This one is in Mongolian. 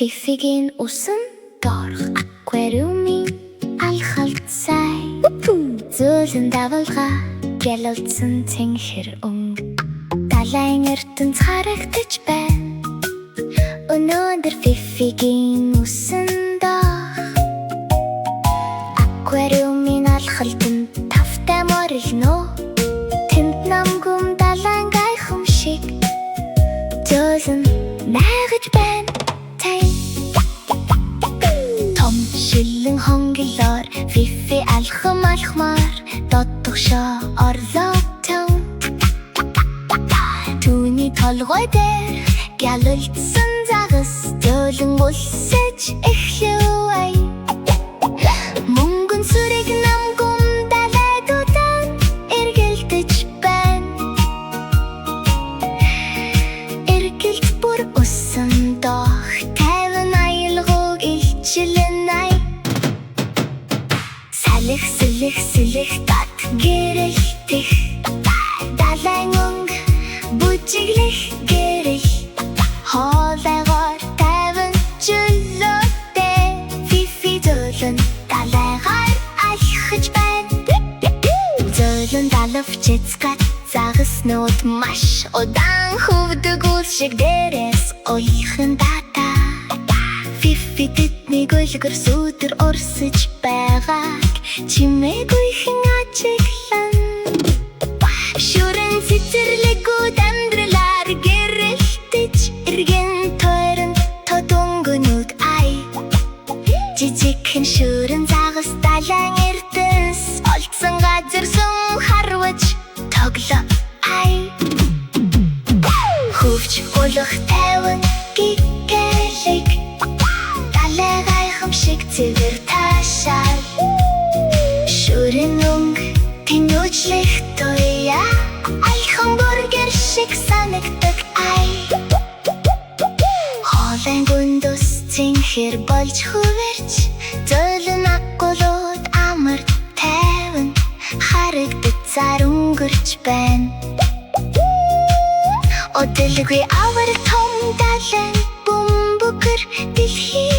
Фифигийн усан доорх аквариумын алхалт сай зөөлөн давалгаа гялалцсан цэнхэр далайн ертөнц харагдаж байна. Өнөөдөр Фифигийн усан доорх аквариумын алхалтанд тавтай морилно. Тэнд намгүм далайн гайхам шиг зөөлөн найгаж байна. Том шилэн хонглоор Фифи алхмаар дотгошоо орлоо. Түүний толгой дээр гялалцсан загас зөөлөн улсаж эхлэв. Мөнгөн сүрэг намгүм далайдуудaan эргэлдэж байна. Эргэлт бүр усан доорх тайван аялгауг илчилэн ай. Сэлэх тат гэрэлтэх далайн өнгө бүжиглэх гэрэл хоолойгоор тайван чөлөөтэй Фифи зөөлөн далайгаар алхаж байна. Зөөлөн далавч эцгат загаснууд маш удаан хөвдөг үл шиг дээрээс уйхан дата. Фифи тэдний гөлгөр сүдэр урсаж байгааг чимээгүйхэн ажиглан. Шүрэн цэцэрлэгүүд амьдралаар гэрэлтэж эргэн тойронд тодонгонууд ай. Жижигхэн шүрэн загас далайн ертөнц олдсон газар сүм харваж тоглоо ай. Хөвч улах тайван гикэлэг далай гайхамшиг цэвэр таашаал. Шүрэн өнгө тэнүүжлэх туяа алхан бургер шиг санагдаг ай. Хоолайн гүндус цэнхэр болж хувирч зөөлөн акулууд амар тайван харагдаж цаар өнгөрч байна. Өдөлгүй авар том далайн бөмбөгөр дэлхий